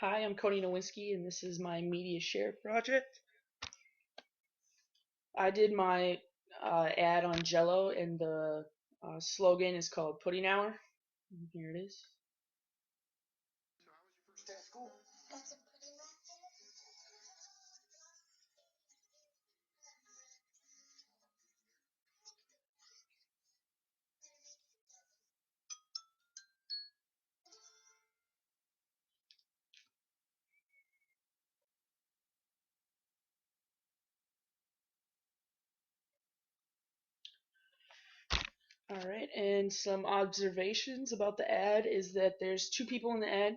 Hi, I'm Codi Gnoinsky, and this is my media share project. I did my ad on Jello, and the slogan is called Puddin Hour. Here it is. Alright, and some observations about the ad is that there's two people in the ad.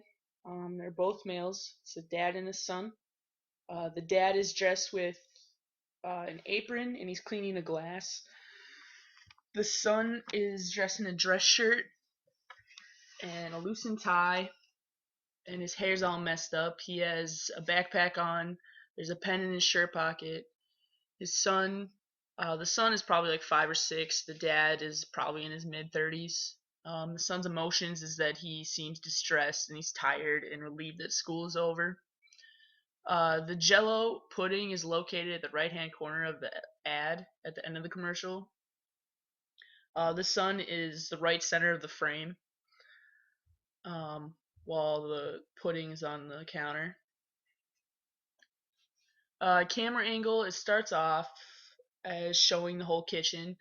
They're both males. It's a dad and a son. The dad is dressed with an apron, and he's cleaning a glass. The son is dressed in a dress shirt and a loosened tie, and his hair's all messed up. He has a backpack on. There's a pen in his shirt pocket. His son, the son is probably like 5 or 6. The dad is probably in his mid 30s. The son's emotions is that he seems distressed and he's tired and relieved that school is over. The Jello pudding is located at the right-hand corner of the ad at the end of the commercial. The son is the right center of the frame, um, while the pudding is on the counter. Camera angle, it starts off as showing the whole kitchen.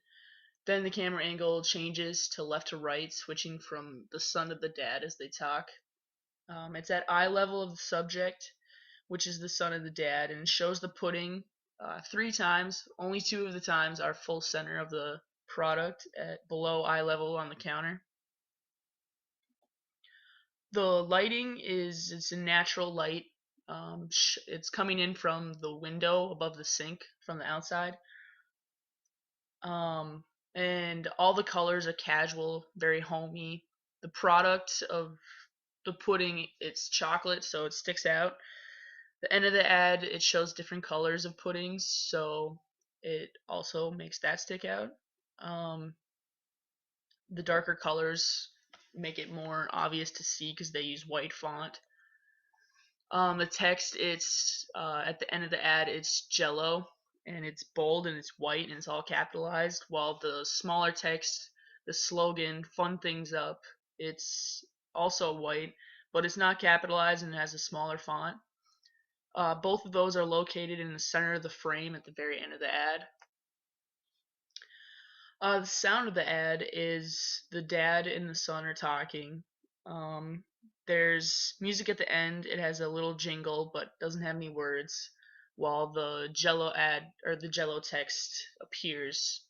Then the camera angle changes to left to right, switching from the son to the dad as they talk. It's at eye level of the subject, which is the son and the dad, and it shows the pudding 3 times. Only 2 of the times are full center of the product at below eye level on the counter. The lighting is it's a natural light. It's coming in from the window above the sink from the outside. Um, and all the colors are casual, very homey. The product of the pudding, it's chocolate, so it sticks out. The end of the ad, it shows different colors of puddings, so it also makes that stick out. Um, the darker colors make it more obvious to see because they use white font. The text, it's at the end of the ad, it's Jello, and it's bold and it's white and it's all capitalized. While the smaller text, the slogan "Fun Things Up," it's also white, but it's not capitalized and it has a smaller font. Both of those are located in the center of the frame at the very end of the ad. The sound of the ad is the dad and the son are talking. Um, there's music at the end. It has a little jingle, but doesn't have any words. While the Jello ad or the Jello text appears.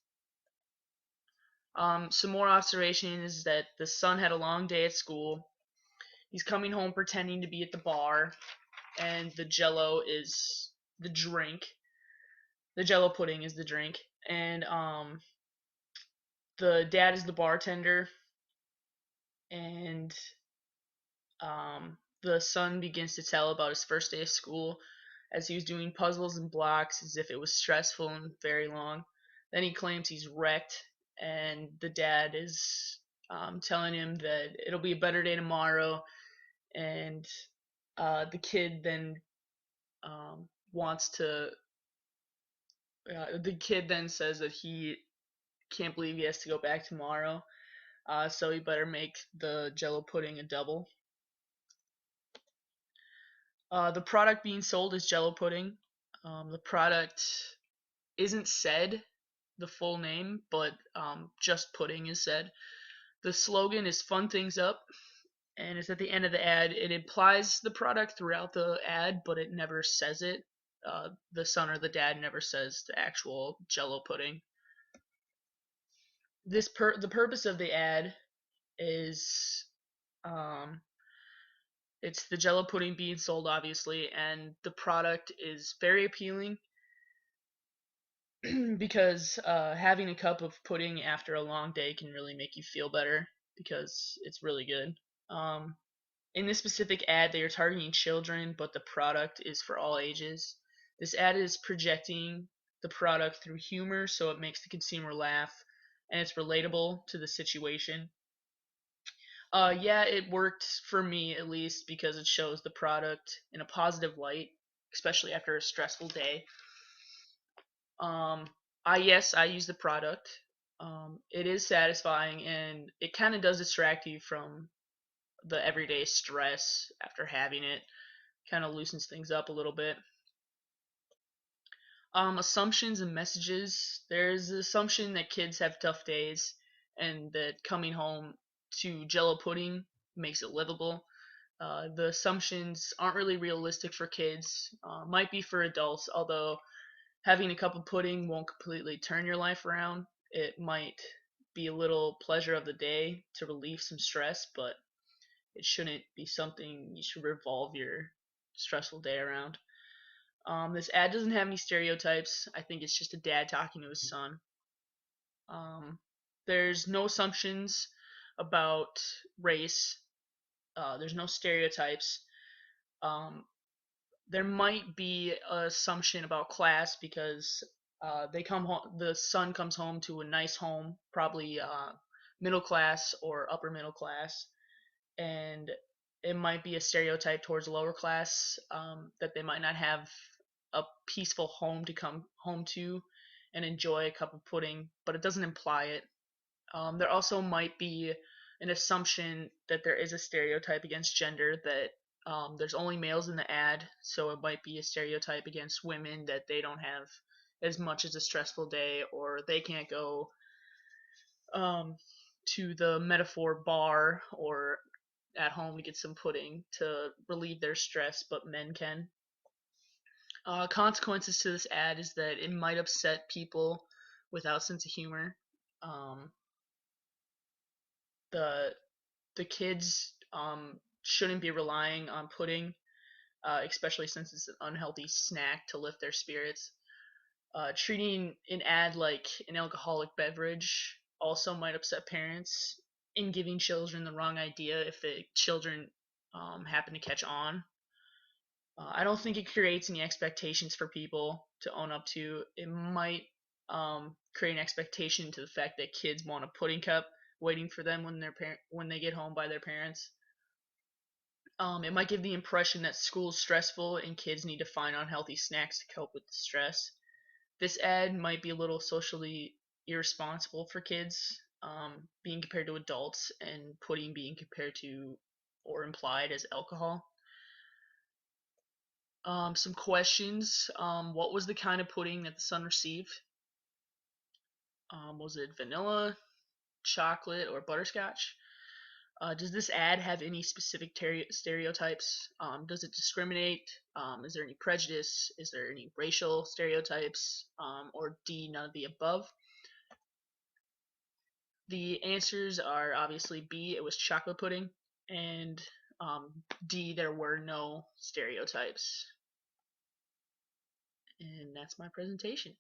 Some more observation is that the son had a long day at school. He's coming home pretending to be at the bar, and the Jello is the drink. The Jello pudding is the drink, and the dad is the bartender, and the son begins to tell about his first day of school as he was doing puzzles and blocks as if it was stressful and very long. Then he claims he's wrecked, and the dad is telling him that it'll be a better day tomorrow, and the kid then wants to. The kid then says that he can't believe he has to go back tomorrow, so he better make the Jello pudding a double. The product being sold is Jello pudding. The product isn't said the full name, but just pudding is said. The slogan is "Fun Things Up," and it's at the end of the ad. It implies the product throughout the ad, but it never says it. The son or the dad never says the actual Jello pudding. The purpose of the ad is um, it's the Jello pudding being sold, obviously, and the product is very appealing because having a cup of pudding after a long day can really make you feel better because it's really good. Um, in this specific ad, they are targeting children, but the product is for all ages. This ad is projecting the product through humor, so it makes the consumer laugh, and it's relatable to the situation. Yeah, it worked for me at least because it shows the product in a positive light, especially after a stressful day. Um, yes, I use the product. It is satisfying and it kind of does distract you from the everyday stress after having it. Kind of loosens things up a little bit. Assumptions and messages. There's the assumption that kids have tough days and that coming home to Jello pudding makes it livable. The assumptions aren't really realistic for kids. Might be for adults, although having a cup of pudding won't completely turn your life around. It might be a little pleasure of the day to relieve some stress, but it shouldn't be something you should revolve your stressful day around. This ad doesn't have any stereotypes. I think it's just a dad talking to his son. Um, there's no assumptions about race. There's no stereotypes. Um, there might be an assumption about class because they come home. The son comes home to a nice home, probably middle class or upper middle class, and it might be a stereotype towards lower class that they might not have a peaceful home to come home to and enjoy a cup of pudding, but it doesn't imply it. There also might be an assumption that there is a stereotype against gender that there's only males in the ad, so it might be a stereotype against women that they don't have as much as a stressful day or they can't go um, to the metaphor bar or at home to get some pudding to relieve their stress, but men can. Consequences to this ad is that it might upset people without sense of humor. Um, the the kids shouldn't be relying on pudding, especially since it's an unhealthy snack to lift their spirits. Treating an ad like an alcoholic beverage also might upset parents in giving children the wrong idea if the children happen to catch on. I don't think it creates any expectations for people to own up to. It might create an expectation to the fact that kids want a pudding cup waiting for them when they get home by their parents. It might give the impression that school's stressful and kids need to find unhealthy snacks to cope with the stress. This ad might be a little socially irresponsible for kids, being compared to adults, and pudding being compared to or implied as alcohol. Some questions. What was the kind of pudding that the son received? Was it vanilla, chocolate, or butterscotch? Does this ad have any specific stereotypes? Does it discriminate? Is there any prejudice? Is there any racial stereotypes? Or D, none of the above? The answers are obviously B, it was chocolate pudding, and D, there were no stereotypes. And that's my presentation.